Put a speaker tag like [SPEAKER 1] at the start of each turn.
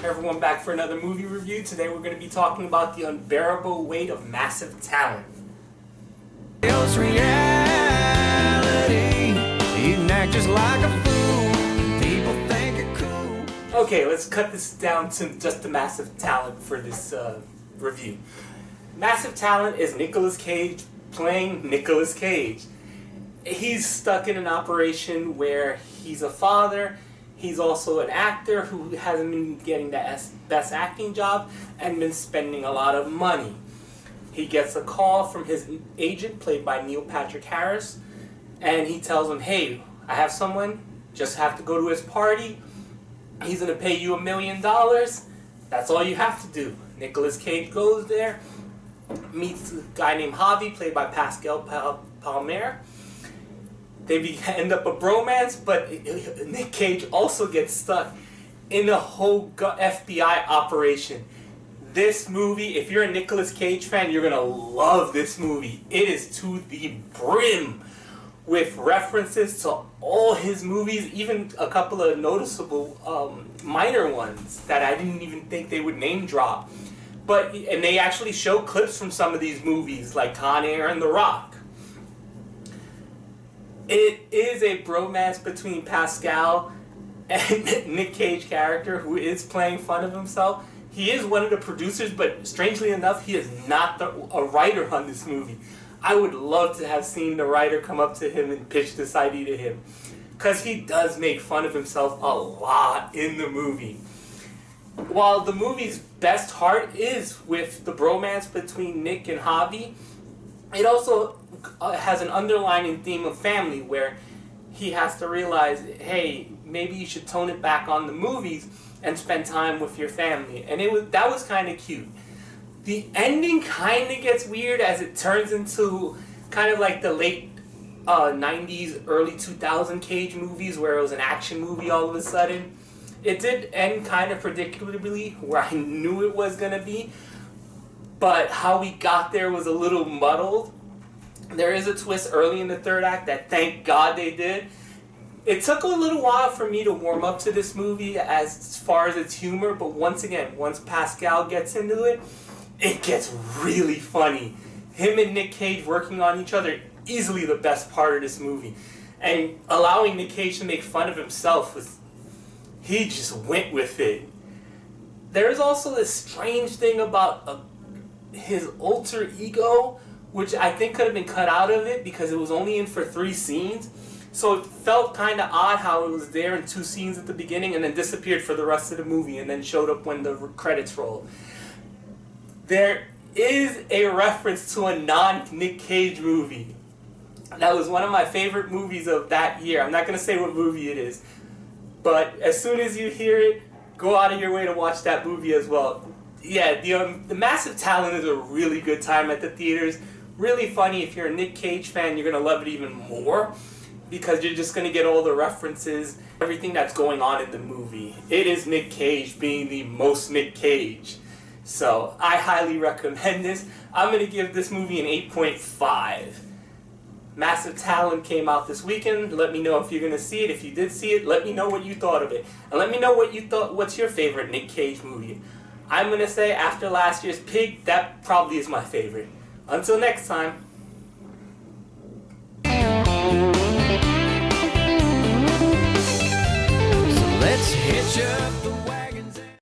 [SPEAKER 1] everyone back for another movie review. Today we're going to be talking about The Unbearable Weight of Massive Talent.
[SPEAKER 2] It's reality. You can act just like a fool. People think you're cool.
[SPEAKER 1] Okay, let's cut this down to just the Massive Talent for this review. Massive Talent is Nicolas Cage playing Nicolas Cage. He's stuck in an operation where he's a father. He's also an actor who hasn't been getting the best acting job and been spending a lot of money. He gets a call from his agent, played by Neil Patrick Harris, and he tells him, hey, I have someone, just have to go to his party. He's going to pay you $1 million. That's all you have to do. Nicolas Cage goes there, meets a guy named Javi, played by Pascal Palmer. They end up a bromance, but Nick Cage also gets stuck in a whole FBI operation. This movie, if you're a Nicolas Cage fan, you're going to love this movie. It is to the brim with references to all his movies, even a couple of noticeable minor ones that I didn't even think they would name drop. And they actually show clips from some of these movies, like Con Air and The Rock. It is a bromance between Pascal and Nick Cage character, who is playing fun of himself. He is one of the producers, but strangely enough, he is not a writer on this movie. I would love to have seen the writer come up to him and pitch this idea to him, because he does make fun of himself a lot in the movie. While the movie's best heart is with the bromance between Nick and Javi, it also has an underlying theme of family, where he has to realize, hey, maybe you should tone it back on the movies and spend time with your family. And that was kind of cute. The ending kind of gets weird as it turns into kind of like the late 90s, early 2000 Cage movies, where it was an action movie all of a sudden. It did end kind of predictably where I knew it was going to be, but how we got there was a little muddled. There is a twist early in the third act that thank God they did. It took a little while for me to warm up to this movie as far as its humor, but once Pascal gets into it, it gets really funny. Him and Nick Cage working on each other, easily the best part of this movie. And allowing Nick Cage to make fun of himself, he just went with it. There's also this strange thing about his alter ego, which I think could have been cut out of it because it was only in for 3 scenes. So it felt kind of odd how it was there in 2 scenes at the beginning and then disappeared for the rest of the movie and then showed up when the credits rolled. There is a reference to a non-Nick Cage movie. That was one of my favorite movies of that year. I'm not going to say what movie it is, but as soon as you hear it, go out of your way to watch that movie as well. Yeah, the Massive Talent is a really good time at the theaters. Really funny. If you're a Nick Cage fan, you're going to love it even more because you're just going to get all the references, everything that's going on in the movie. It is Nick Cage being the most Nick Cage. So I highly recommend this. I'm going to give this movie an 8.5. Massive Talent came out this weekend. Let me know if you're going to see it. If you did see it, let me know what you thought of it. And let me know what's your favorite Nick Cage movie. I'm going to say after last year's Pig, that probably is my favorite. Until next time.
[SPEAKER 2] So let's hit you.